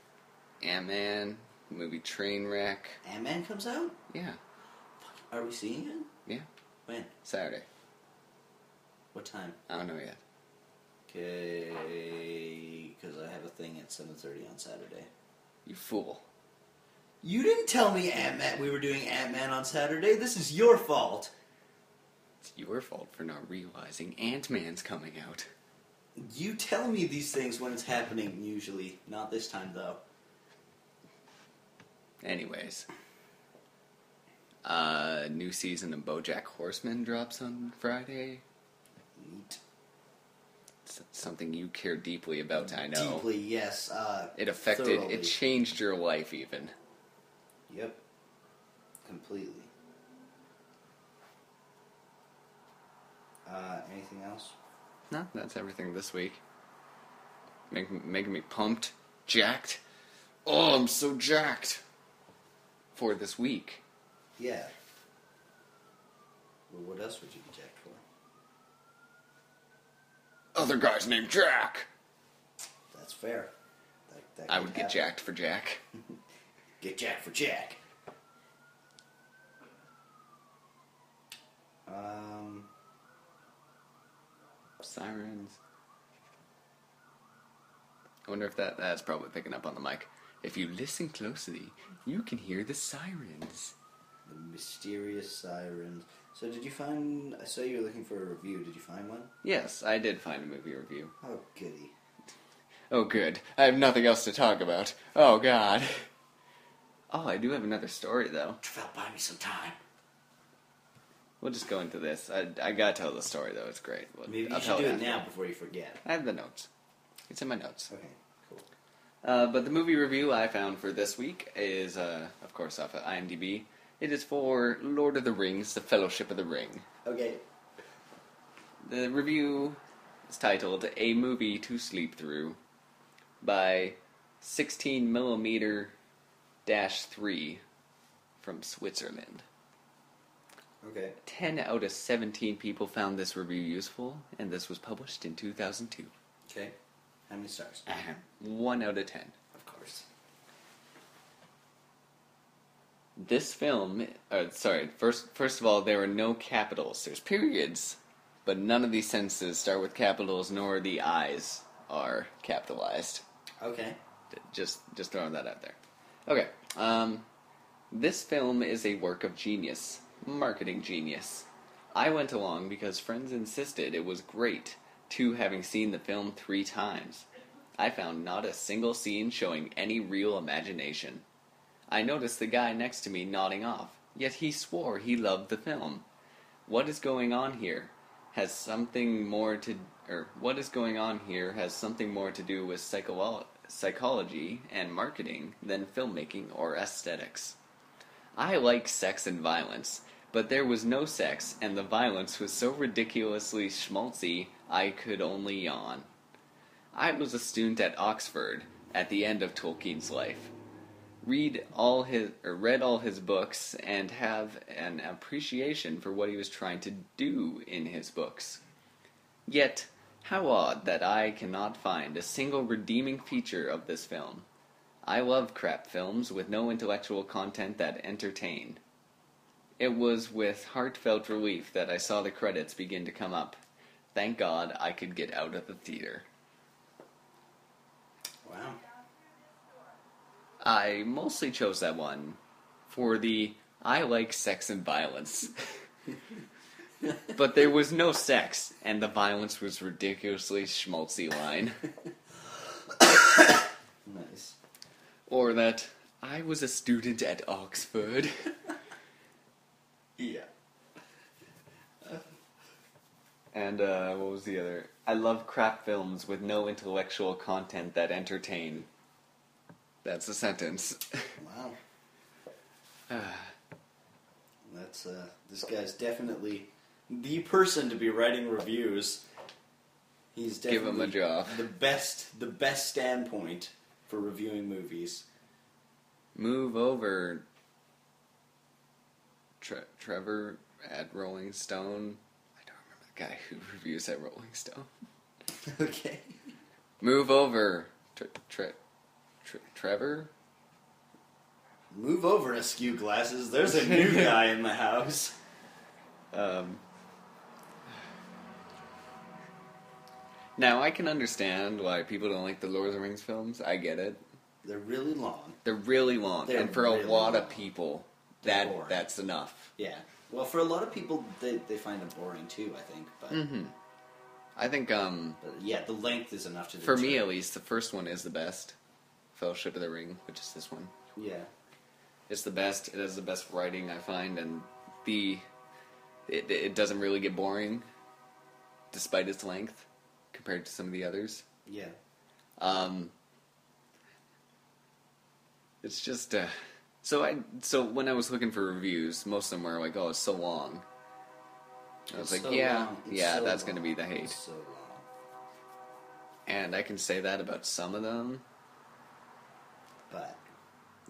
Ant-Man, movie Trainwreck. Ant-Man comes out? Yeah. Are we seeing it? Yeah. When? Saturday. What time? I don't know yet. Okay, because I have a thing at 7:30 on Saturday. You fool. You didn't tell me Ant-Man. We were doing Ant-Man on Saturday. This is your fault. It's your fault for not realizing Ant-Man's coming out. You tell me these things when it's happening, usually. Not this time, though. Anyways. New season of BoJack Horseman drops on Friday. Neat. It's something you care deeply about, I know. Deeply, yes. It affected, thoroughly. it changed your life even. Yep. Completely. Anything else? No, that's everything this week. Making me pumped, jacked. Oh, I'm so jacked for this week. Yeah. Well, what else would you be jacked for? Other guy's named Jack. That's fair. That I could would get happen. jacked for Jack. Get jacked for Jack. Sirens. I wonder if that's probably picking up on the mic. If you listen closely, you can hear the sirens. The mysterious sirens. So did you find... I saw you were looking for a review. Did you find one? Yes, I did find a movie review. Oh, goody. Oh, good. I have nothing else to talk about. Oh, God. Oh, I do have another story, though. Travell, buy me some time. We'll just go into this. I gotta tell the story, though. It's great. Maybe you I'll should tell do it after. now before you forget. I have the notes. It's in my notes. Okay, cool. But the movie review I found for this week is, of course, off of IMDb. It is for Lord of the Rings, The Fellowship of the Ring. Okay. The review is titled A Movie to Sleep Through by 16mm-3 from Switzerland. Okay. 10 out of 17 people found this review useful, and this was published in 2002. Okay. How many stars? 1 out of 10. Of course. This film, first of all, there are no capitals. There's periods, but none of these sentences start with capitals, nor the I's are capitalized. Okay. Just throwing that out there. Okay. This film is a work of genius. Marketing genius. I went along because friends insisted it was great, too, having seen the film 3 times. I found not a single scene showing any real imagination. I noticed the guy next to me nodding off, yet he swore he loved the film. What is going on here has something more to do with psychology and marketing than filmmaking or aesthetics. I like sex and violence, but there was no sex, and the violence was so ridiculously schmaltzy I could only yawn. I was a student at Oxford at the end of Tolkien's life. Read all his books and have an appreciation for what he was trying to do in his books. Yet, how odd that I cannot find a single redeeming feature of this film. I love crap films with no intellectual content that entertain. It was with heartfelt relief that I saw the credits begin to come up. Thank God I could get out of the theater. Wow. I mostly chose that one for the I like sex and violence. But there was no sex, and the violence was ridiculously schmaltzy line. Nice. Or that I was a student at Oxford. Yeah. And what was the other? I love crap films with no intellectual content that entertain. That's a sentence. Wow. That's, this guy's definitely the person to be writing reviews. He's definitely Give him a job. The best standpoint for reviewing movies. Move over, Trevor at Rolling Stone. I don't remember the guy who reviews at Rolling Stone. Okay. Move over, Trevor. Move over, Askew Glasses. There's a new guy in the house. Now, I can understand why people don't like the Lord of the Rings films. I get it. They're really long. They're really long. They're and for really a lot long. of people, They're boring. that's enough. Yeah. Well, for a lot of people, they find them boring too, I think. But, I think, but yeah, the length is enough to for deter. me at least, the first one is the best. Fellowship of the Ring, which is this one. Yeah. It's the best. It has the best writing, I find, and it doesn't really get boring, despite its length, compared to some of the others. Yeah. It's just so when I was looking for reviews, most of them were like, "Oh, it's so long." I was like, so "Yeah, long. It's yeah, so that's long. going to be the hate." It's so long. And I can say that about some of them, But,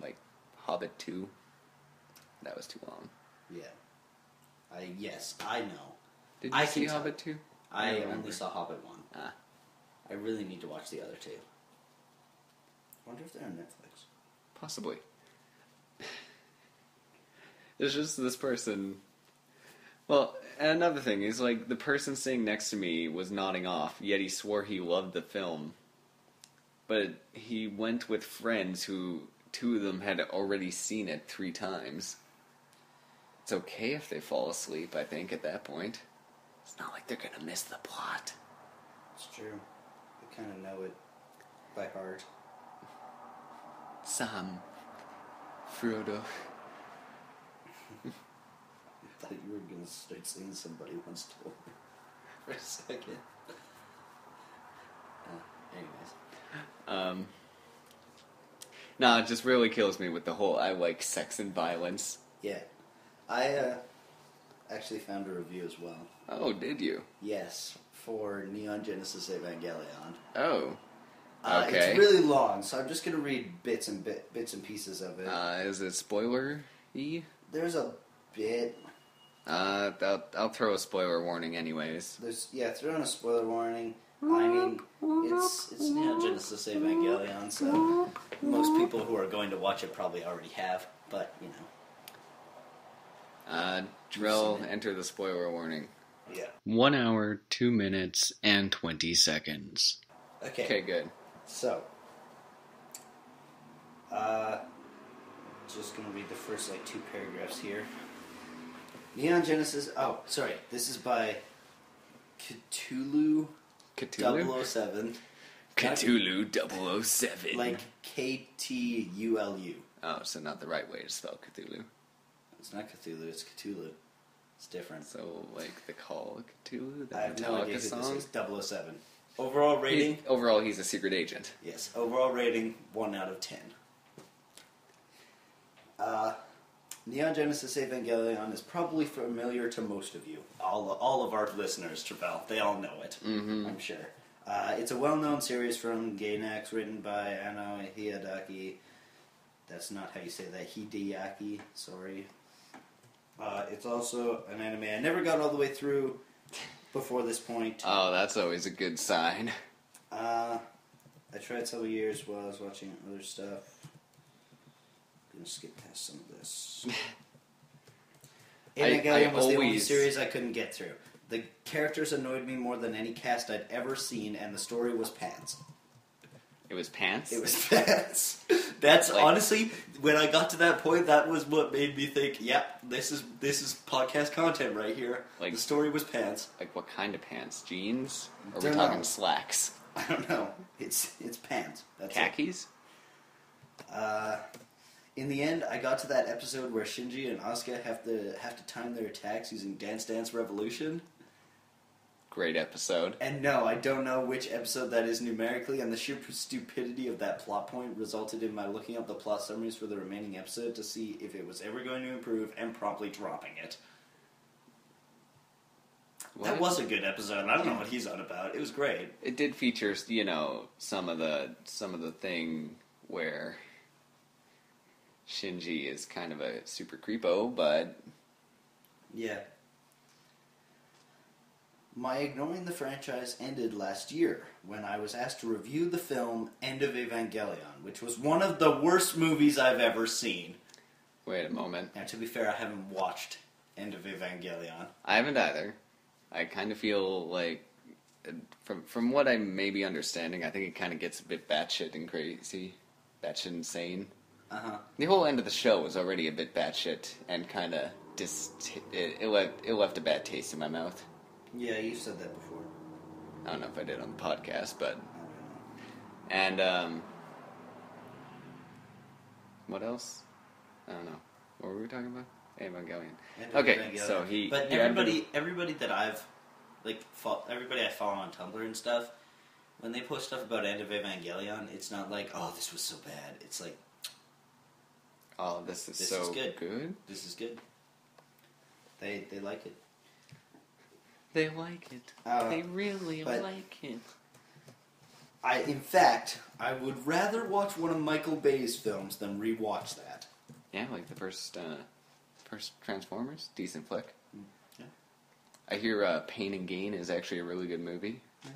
like Hobbit 2. That was too long. yeah. Yes, I know. Did you I see can tell. Hobbit 2? I remember. only saw Hobbit 1. Ah. I really need to watch the other two. I wonder if they're on Netflix. Possibly. It's just this person. Well, and another thing is, like, the person sitting next to me was nodding off, yet he swore he loved the film. But he went with friends who, 2 of them had already seen it 3 times. It's okay if they fall asleep, I think, at that point. It's not like they're gonna miss the plot. It's true. I kind of know it by heart. Sam. Frodo. I thought you were going to start saying somebody once told me for a second. Anyways. No, it just really kills me with the whole I like sex and violence. Yeah. I actually found a review as well. Oh, did you? Yes, for Neon Genesis Evangelion. Oh. Okay. It's really long, so I'm just going to read bits and pieces of it. Is it spoiler-y? There's a bit. I'll throw a spoiler warning anyways. Throw in a spoiler warning. I mean, it's Neon Genesis Evangelion, so most people who are going to watch it probably already have, but, you know. Travell, enter the spoiler warning. Yeah. 1 hour, 2 minutes, and 20 seconds. Okay, good. So, just gonna read the first, 2 paragraphs here. Neon Genesis, this is by Cthulhu? Cthulhu? 007. Cthulhu 007. Like Ktulu. Oh, so not the right way to spell Cthulhu. It's not Cthulhu, it's Cthulhu. It's different. So, like the Call of Cthulhu, the I have no idea Metallica who song? this is. 007. Overall rating? He's a secret agent. Yes. Overall rating, 1 out of 10. Neon Genesis Evangelion is probably familiar to most of you. All of our listeners, Travell. They all know it, I'm sure. It's a well-known series from Gainax, written by Ano Hideaki. That's not how you say that. Hideaki, sorry. It's also an anime I never got all the way through before this point. Oh, that's always a good sign. I tried several years while I was watching other stuff. I'm going to skip past some of this. Evangelion was the only series I couldn't get through. The characters annoyed me more than any cast I'd ever seen, and the story was pants. It was pants? It was pants. That's honestly, when I got to that point, that was what made me think, this is podcast content right here. The story was pants. Like what kind of pants? Jeans? Or are we Don't talking know. slacks? I don't know. It's pants. That's Khakis? In the end, I got to that episode where Shinji and Asuka have to time their attacks using Dance Dance Revolution. Great episode. And no, I don't know which episode that is numerically, and the sheer stupidity of that plot point resulted in my looking up the plot summaries for the remaining episode to see if it was ever going to improve and promptly dropping it. That was a good episode. I don't know what he's on about. It was great. It did feature, you know, some of the thing where Shinji is kind of a super creepo, but yeah. My ignoring the franchise ended last year when I was asked to review the film End of Evangelion, which was one of the worst movies I've ever seen. Wait a moment. Now, to be fair, I haven't watched End of Evangelion. I haven't either. I kind of feel like, from what I may be understanding, I think it kind of gets a bit batshit and crazy. Batshit insane. Uh-huh. The whole end of the show was already a bit batshit and kind of it left a bad taste in my mouth. Yeah, you said that before. I don't know if I did on the podcast, but... I don't know. And, what else? I don't know. What were we talking about? Evangelion. Okay, Evangelion. so he... But everybody that I've, everybody I follow on Tumblr and stuff, when they post stuff about End of Evangelion, it's not like, oh, this was so bad. It's like... Oh, this is so good. This is good. They like it. They like it. They really like it. In fact, I would rather watch one of Michael Bay's films than rewatch that. Yeah, like the first Transformers, decent flick. Yeah. I hear Pain and Gain is actually a really good movie. Nice.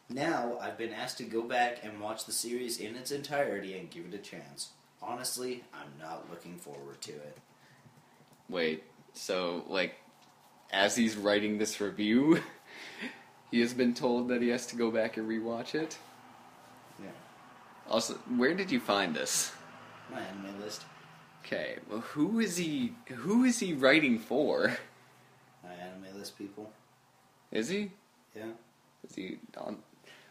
Now, I've been asked to go back and watch the series in its entirety and give it a chance. Honestly, I'm not looking forward to it. Wait, so, like, as he's writing this review, he has been told that he has to go back and rewatch it? Yeah. Also, where did you find this? My anime list. Okay, well, who is he writing for? My anime list people. Is he? Yeah. Is he on...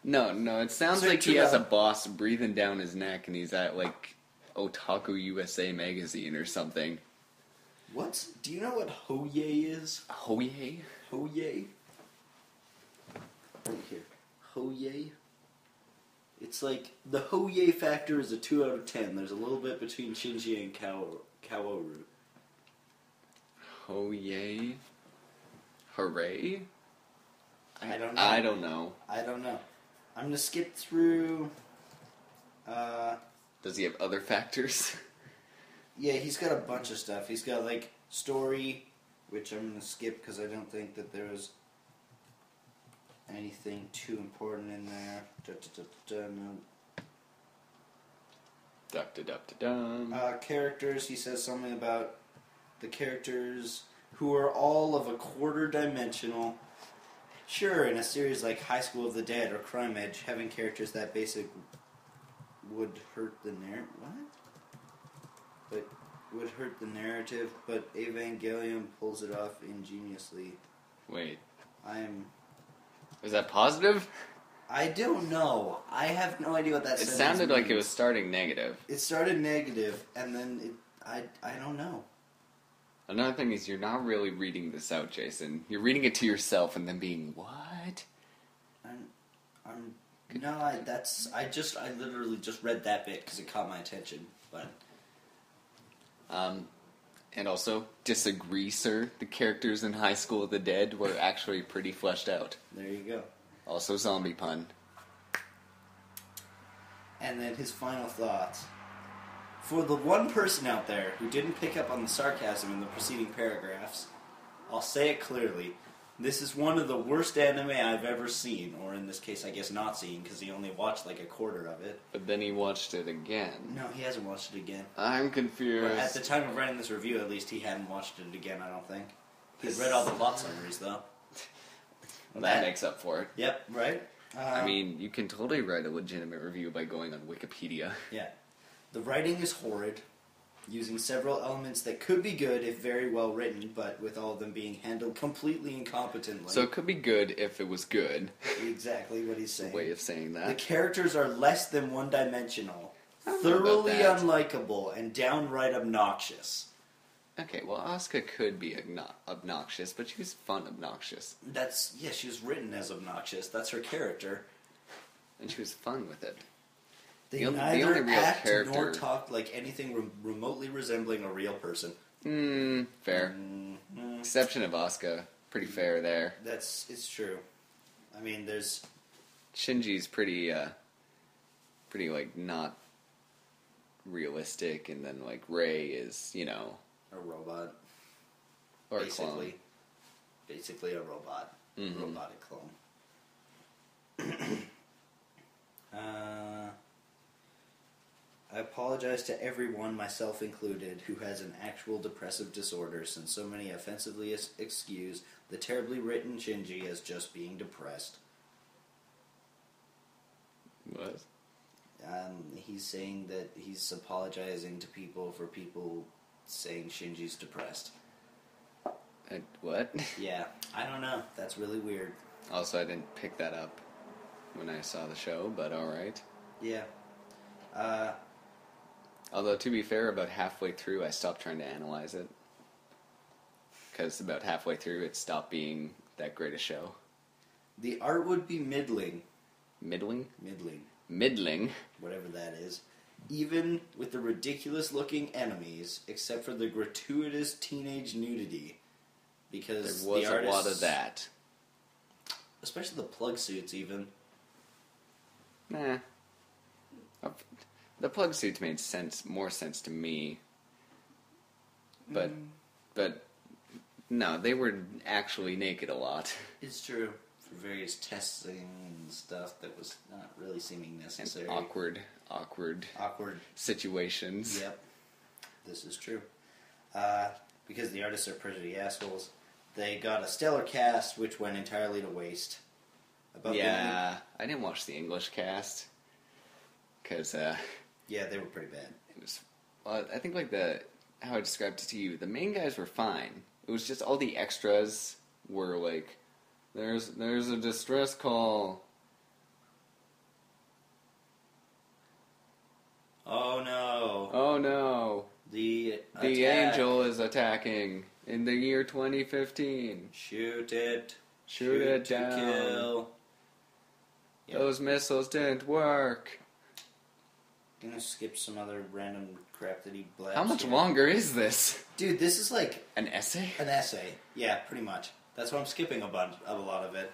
No, it sounds Sir like he has a Travell. boss breathing down his neck and he's at, like, Otaku USA magazine or something. What? Do you know what Hoye is? Hoye? Hoye? Right here. Hoye? It's like, the Hoye factor is a 2 out of 10. There's a little bit between Shinji and Kaworu. Hoye? Hooray? I don't know. I don't know. I don't know. I'm gonna skip through... Does he have other factors? Yeah, he's got a bunch of stuff. He's got, like, story, which I'm going to skip because I don't think that there was anything too important in there. No. Characters, he says something about the characters who are all of a quarter-dimensional. Sure, in a series like High School of the Dead or Crime Edge, having characters that basic would hurt the narrative. What? But would hurt the narrative, but Evangelion pulls it off ingeniously. Wait. Is that positive? I don't know. I have no idea what that It sentence sounded like means. it was starting negative. It started negative, and then I don't know. Another thing is you're not really reading this out, Jason. You're reading it to yourself and then being, what? I literally just read that bit because it caught my attention, but... And also, disagree, sir. The characters in High School of the Dead were actually pretty fleshed out. There you go. Also, zombie pun. And then his final thoughts. For the one person out there who didn't pick up on the sarcasm in the preceding paragraphs, I'll say it clearly. This is one of the worst anime I've ever seen, or in this case, I guess not seen, because he only watched like a quarter of it. But then he watched it again. No, he hasn't watched it again. I'm confused. But at the time of writing this review, at least he hadn't watched it again, I don't think. He'd read all the plot summaries, though. Well, that makes up for it. Yep, right? I mean, you can totally write a legitimate review by going on Wikipedia. Yeah. The writing is horrid, using several elements that could be good if very well written, but with all of them being handled completely incompetently. So it could be good if it was good. Exactly what he's saying. Way of saying that. The characters are less than one-dimensional, I don't know about thoroughly that. unlikable, and downright obnoxious. Okay, well, Asuka could be obnoxious, but she was fun obnoxious. She was written as obnoxious. That's her character. And she was fun with it. They only neither real act character... nor talk like anything remotely resembling a real person. Fair. Exception of Asuka. pretty fair there. It's true. I mean, there's... Shinji's pretty, like, not realistic, and then, like, Rei is, you know... A robot. Or basically, a clone. Basically a robot. Mm-hmm. Robotic clone. I apologize to everyone, myself included, who has an actual depressive disorder, since so many offensively excuse the terribly written Shinji as just being depressed. What? He's saying that he's apologizing to people for people saying Shinji's depressed. What? Yeah, I don't know. That's really weird. Also, I didn't pick that up when I saw the show, but alright. Yeah. Although, to be fair, about halfway through, I stopped trying to analyze it. Because about halfway through, it stopped being that great a show. The art would be middling. Middling? Middling. Middling? Whatever that is. Even with the ridiculous-looking enemies, except for the gratuitous teenage nudity. Because there was the artists, a lot of that. Especially the plug suits, even. Nah. The plug suits made more sense to me. But no, they were actually naked a lot. It's true. For various testing and stuff that was not really seeming necessary. And awkward situations. Yep. This is true. Because the artists are pretty assholes, they got a stellar cast, which went entirely to waste. I didn't watch the English cast. Because, yeah, they were pretty bad. It was, well, I think, like, how I described it to you, the main guys were fine. It was just all the extras were, like, there's a distress call. Oh, no. Oh, no. The angel is attacking in the year 2015. Shoot it. Shoot it to down. Kill. Yep. Those missiles didn't work. I'm gonna skip some other random crap that he blabs. How much here. longer is this? Dude, this is like... An essay? An essay. Yeah, pretty much. That's why I'm skipping a lot of it.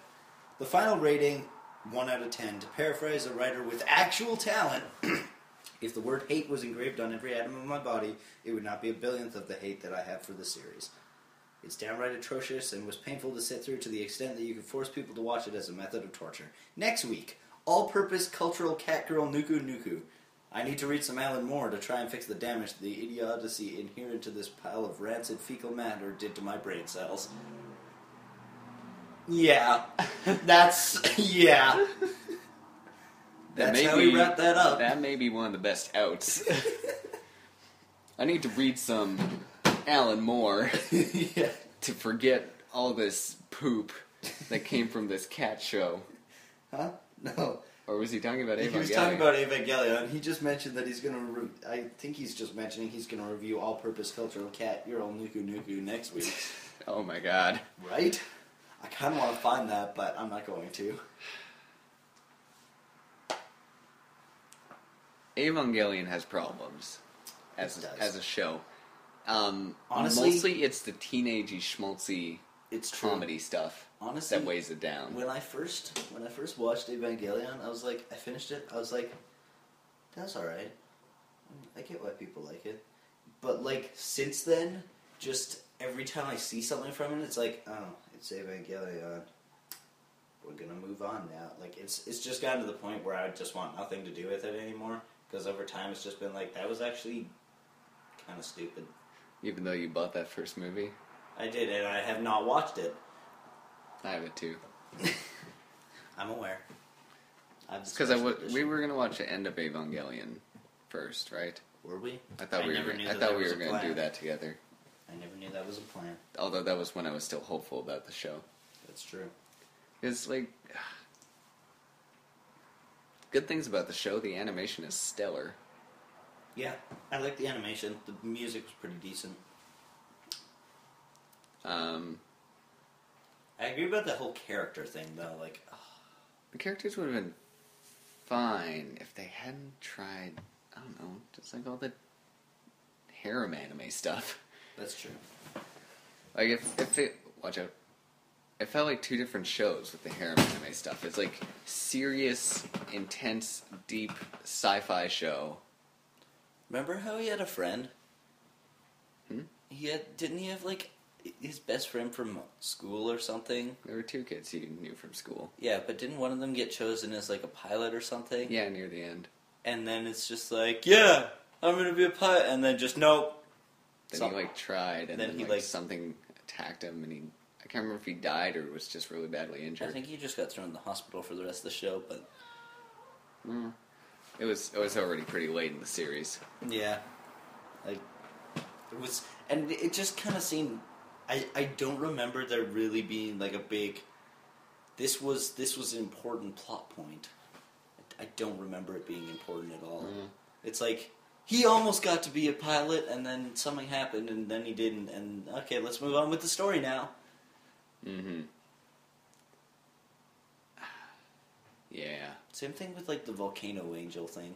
The final rating, 1 out of 10. To paraphrase a writer with actual talent, if the word hate was engraved on every atom of my body, it would not be a billionth of the hate that I have for the series. It's downright atrocious and was painful to sit through to the extent that you could force people to watch it as a method of torture. Next week, all-purpose cultural catgirl Nuku Nuku. I need to read some Alan Moore to try and fix the damage the idiocy inherent to this pile of rancid fecal matter did to my brain cells. Yeah. Yeah. That's how we wrap that up. That may be one of the best outs. I need to read some Alan Moore Yeah. to forget all this poop that came from this cat show. Huh? No. Or was he talking about Evangelion? He was talking about Evangelion. He just mentioned that he's going to... I think he's just mentioning he's going to review All-Purpose Cultural Cat, Your Old Nuku Nuku, next week. Oh my god. Right? I kind of want to find that, but I'm not going to. Evangelion has problems as a show. Honestly, mostly it's the teenagey schmaltzy comedy stuff. Honestly, that weighs it down. When I first watched Evangelion, I was like, I finished it. I was like, that's all right. I get why people like it, but like since then, just every time I see something from it, it's like, oh, it's Evangelion. We're gonna move on now. Like it's just gotten to the point where I just want nothing to do with it anymore. Because over time, it's just been like, that was actually kind of stupid. Even though you bought that first movie? I did, and I have not watched it. I have it too. I'm aware. Because we were going to watch the end of Evangelion first, right? Were we? I thought we were going to do that together. I never knew that was a plan. Although that was when I was still hopeful about the show. That's true. It's like... Good things about the show, the animation is stellar. Yeah, I like the animation. The music was pretty decent. I agree about the whole character thing, though. Like, the characters would have been fine if they hadn't tried, I don't know, just like all the harem anime stuff. That's true. Like, if it... Watch out. it felt like two different shows with the harem anime stuff. It's like serious, intense, deep sci-fi show. Remember how he had a friend? Didn't he have like his best friend from school or something? There were two kids he knew from school. Yeah, but didn't one of them get chosen as like a pilot or something? Yeah, near the end. And then it's just like, yeah, I'm gonna be a pilot, and then just nope. Then he like tried, and then he, like something attacked him, and I can't remember if he died or was just really badly injured. I think he just got thrown in the hospital for the rest of the show, but it was already pretty late in the series. yeah, like it was, and it just kind of seemed. I don't remember there really being like a big. This was an important plot point. I don't remember it being important at all. It's like he almost got to be a pilot, and then something happened, and then he didn't. And okay, let's move on with the story now. Mm-hmm. Yeah. Same thing with like the volcano angel thing.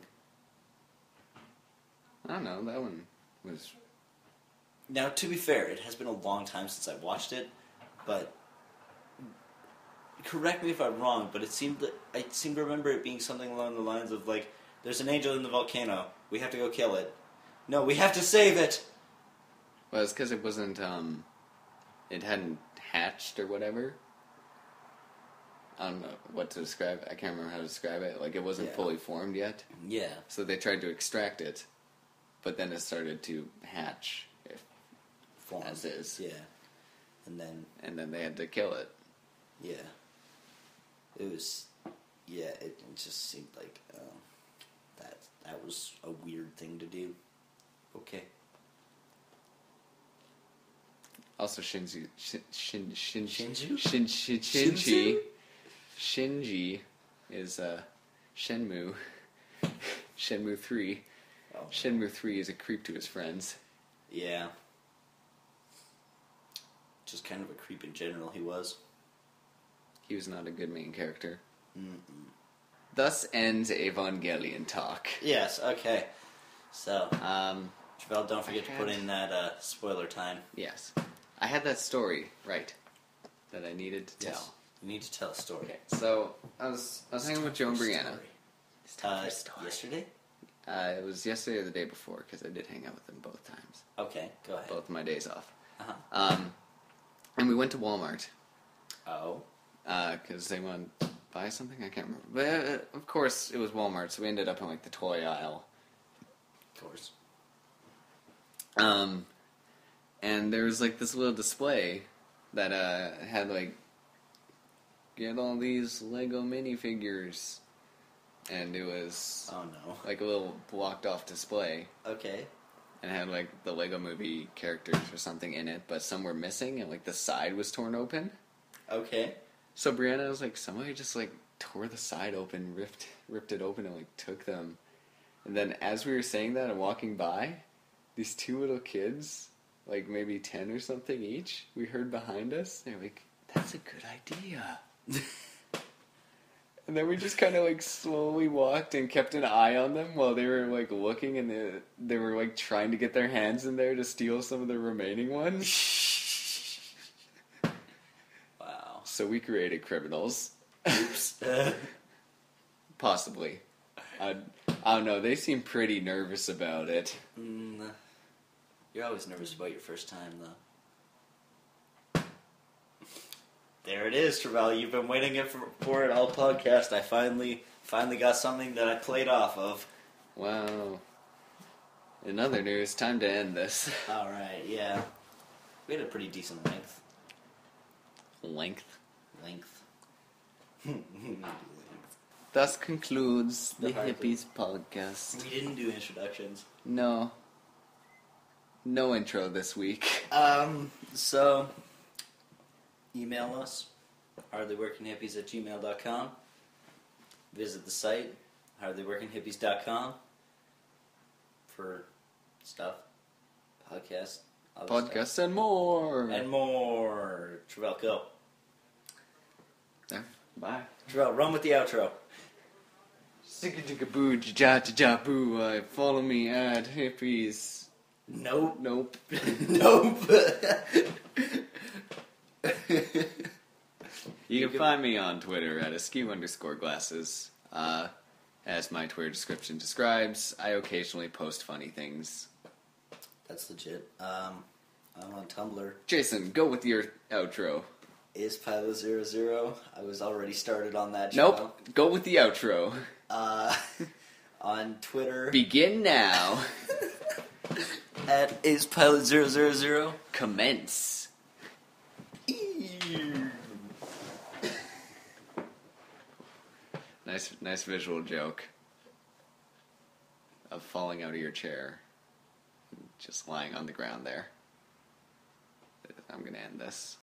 I don't know. That one was. Now, to be fair, it has been a long time since I watched it, but correct me if I'm wrong. But I seem to remember it being something along the lines of like, "There's an angel in the volcano. We have to go kill it. No, we have to save it." Well, it's because it wasn't. It hadn't hatched or whatever. I don't know what to describe. I can't remember how to describe it. Like, it wasn't fully formed yet. Yeah. So they tried to extract it, but then it started to hatch, Formed. as is. Yeah. And then they had to kill it. yeah. It was. Yeah. It just seemed like that was a weird thing to do. Okay. Also, Shinji is Shenmue. Shenmue 3. Oh. Shenmue 3 is a creep to his friends. Yeah. Just kind of a creep in general, he was. He was not a good main character. Mm-mm. Thus ends Evangelion talk. Yes, okay. So, Travell, don't forget to put in that spoiler time. Yes. I had that story, right, that I needed to tell. Yes. You need to tell a story. Okay, so I was hanging with Joe and Brianna. Yesterday? It was yesterday or the day before, because I did hang out with them both times. Okay, go ahead. Both of my days off. Uh-huh. And we went to Walmart. Oh. Because they wanted to buy something? I can't remember. But, of course, it was Walmart, so we ended up in, like, the toy aisle. Of course. And there was, like, this little display that, had, like, get all these Lego minifigures. And it was... Oh, no. like, a little blocked-off display. Okay. And it had, like, the Lego movie characters or something in it, but some were missing, and, like, the side was torn open. Okay. So Brianna was like, somebody just, like, tore the side open, ripped it open, and, like, took them. And then as we were saying that and walking by, these two little kids, like, maybe 10 or something each, we heard behind us, they're like, that's a good idea. And then we just kind of, like, slowly walked and kept an eye on them while they were, like, looking, and they were, like, trying to get their hands in there to steal some of the remaining ones. Wow. So we created criminals. Oops. Possibly. I don't know, they seem pretty nervous about it. You're always nervous about your first time, though. There it is, Travell. You've been waiting for it all podcast. I finally got something that I played off of. Wow. In other news, time to end this. Alright, yeah. We had a pretty decent length. Length. Thus concludes the Hardly. Hippies podcast. We didn't do introductions. No intro this week. So, email us, hardlyworkinghippies@gmail.com. Visit the site, hardlyworkinghippies.com, for stuff, podcasts, other Podcasts and more. stuff. And more. Travell, go. There. Bye. Travell, run with the outro. Sigga-jigga-boo, ja-ja-ja-boo. Follow me at Hippies. Nope. Nope. Nope. You can find me on Twitter at askew_glasses. As my Twitter description describes, I occasionally post funny things. That's legit. I'm on Tumblr. Jason, go with your outro. Is Pilot 00. I was already started on that show. Nope, go with the outro. On Twitter. Begin now. At Is Pilot 000. Commence. Nice visual joke of falling out of your chair, just lying on the ground there. I'm gonna end this.